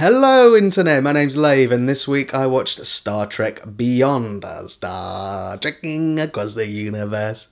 Hello Internet, my name's Lave and this week I watched Star Trek Beyond, Star Trekking across the universe.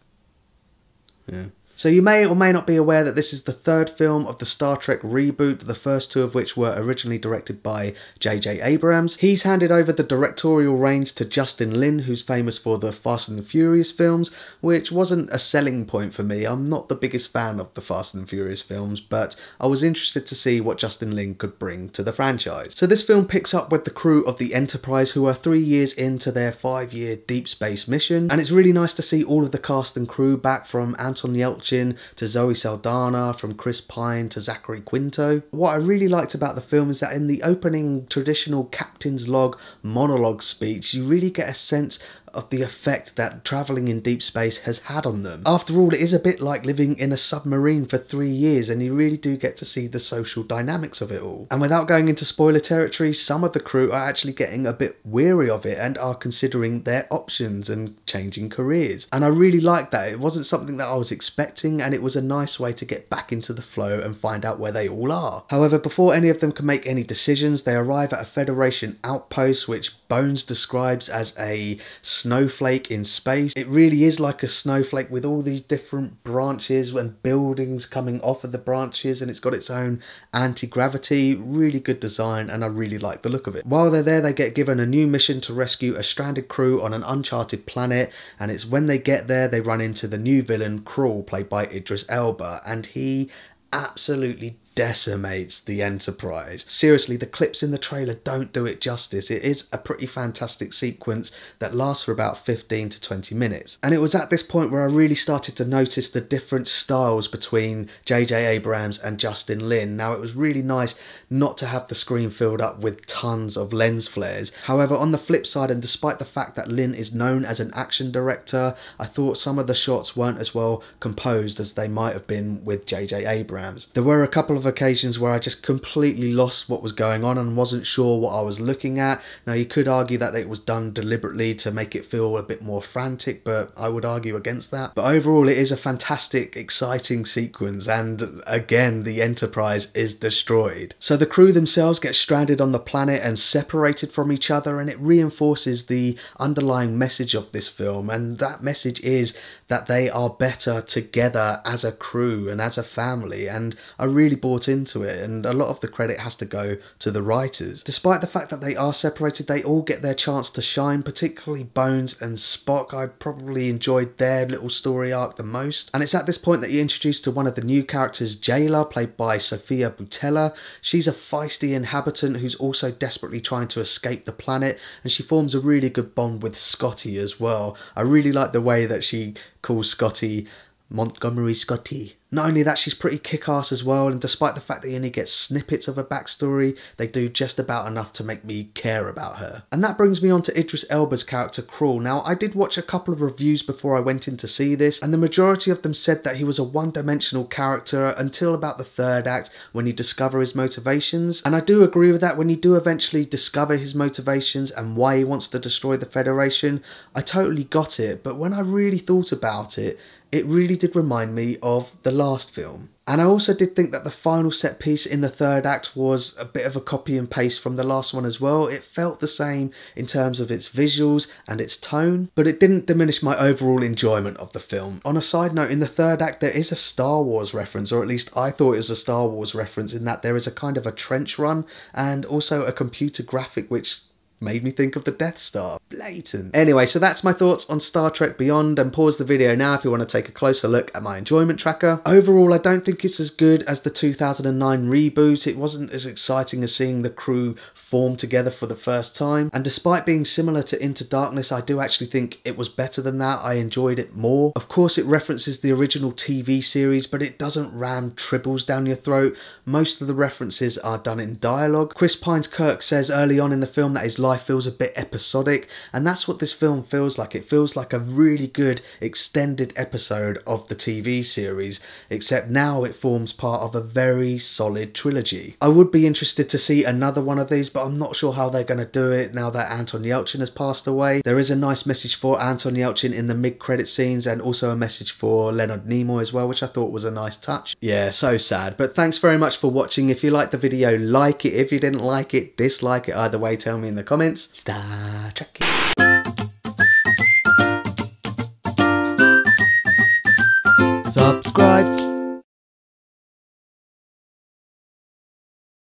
Yeah. So you may or may not be aware that this is the third film of the Star Trek reboot, the first two of which were originally directed by J.J. Abrams. He's handed over the directorial reins to Justin Lin, who's famous for the Fast and the Furious films, which wasn't a selling point for me. I'm not the biggest fan of the Fast and the Furious films, but I was interested to see what Justin Lin could bring to the franchise. So this film picks up with the crew of the Enterprise, who are 3 years into their 5-year deep space mission, and it's really nice to see all of the cast and crew back, from Anton Yelchin to Zoe Saldana, from Chris Pine to Zachary Quinto. What I really liked about the film is that in the opening traditional captain's log monologue speech, you really get a sense of the effect that travelling in deep space has had on them. After all, it is a bit like living in a submarine for 3 years, and you really do get to see the social dynamics of it all. And without going into spoiler territory, some of the crew are actually getting a bit weary of it and are considering their options and changing careers. And I really liked that. It wasn't something that I was expecting, and it was a nice way to get back into the flow and find out where they all are. However, before any of them can make any decisions, they arrive at a Federation outpost, which Bones describes as a snowflake in space. It really is like a snowflake with all these different branches and buildings coming off of the branches, and it's got its own anti-gravity. Really good design, and I really like the look of it. While they're there, they get given a new mission to rescue a stranded crew on an uncharted planet, and it's when they get there they run into the new villain, Krall, played by Idris Elba, and he absolutely decimates the Enterprise. Seriously, the clips in the trailer don't do it justice. It is a pretty fantastic sequence that lasts for about 15 to 20 minutes. And it was at this point where I really started to notice the different styles between J.J. Abrams and Justin Lin. Now, it was really nice not to have the screen filled up with tons of lens flares. However, on the flip side, and despite the fact that Lin is known as an action director, I thought some of the shots weren't as well composed as they might have been with J.J. Abrams. There were a couple of occasions where I just completely lost what was going on and wasn't sure what I was looking at. Now, you could argue that it was done deliberately to make it feel a bit more frantic, but I would argue against that. But overall, it is a fantastic, exciting sequence, and again, the Enterprise is destroyed. So the crew themselves get stranded on the planet and separated from each other, and it reinforces the underlying message of this film, and that message is that they are better together as a crew and as a family, and I really bought into it, and a lot of the credit has to go to the writers. Despite the fact that they are separated, they all get their chance to shine, particularly Bones and Spock. I probably enjoyed their little story arc the most, and it's at this point that you're introduced to one of the new characters, Jaylah, played by Sofia Boutella. She's a feisty inhabitant who's also desperately trying to escape the planet, and she forms a really good bond with Scotty as well. I really like the way that she calls Scotty Montgomery Scotty. Not only that, she's pretty kick-ass as well, and despite the fact that you only get snippets of her backstory, they do just about enough to make me care about her. And that brings me on to Idris Elba's character, Krall. Now, I did watch a couple of reviews before I went in to see this, and the majority of them said that he was a one-dimensional character until about the third act, when you discover his motivations. And I do agree with that. When you do eventually discover his motivations and why he wants to destroy the Federation, I totally got it. But when I really thought about it, it really did remind me of the last film. And I also did think that the final set piece in the third act was a bit of a copy and paste from the last one as well. It felt the same in terms of its visuals and its tone, but it didn't diminish my overall enjoyment of the film. On a side note, in the third act there is a Star Wars reference, or at least I thought it was a Star Wars reference, in that there is a kind of a trench run and also a computer graphic which made me think of the Death Star. Blatant. Anyway, so that's my thoughts on Star Trek Beyond, and pause the video now if you want to take a closer look at my enjoyment tracker. Overall, I don't think it's as good as the 2009 reboot. It wasn't as exciting as seeing the crew form together for the first time, and despite being similar to Into Darkness, I do actually think it was better than that. I enjoyed it more. Of course, it references the original TV series, but it doesn't ram tribbles down your throat. Most of the references are done in dialogue. Chris Pine's Kirk says early on in the film that his life feels a bit episodic, and that's what this film feels like. It feels like a really good extended episode of the TV series, except now it forms part of a very solid trilogy. I would be interested to see another one of these, but I'm not sure how they're going to do it now that Anton Yelchin has passed away. There is a nice message for Anton Yelchin in the mid-credit scenes, and also a message for Leonard Nimoy as well, which I thought was a nice touch. Yeah, so sad. But thanks very much for watching. If you liked the video, like it. If you didn't like it, dislike it. Either way, tell me in the comments. Star Trek.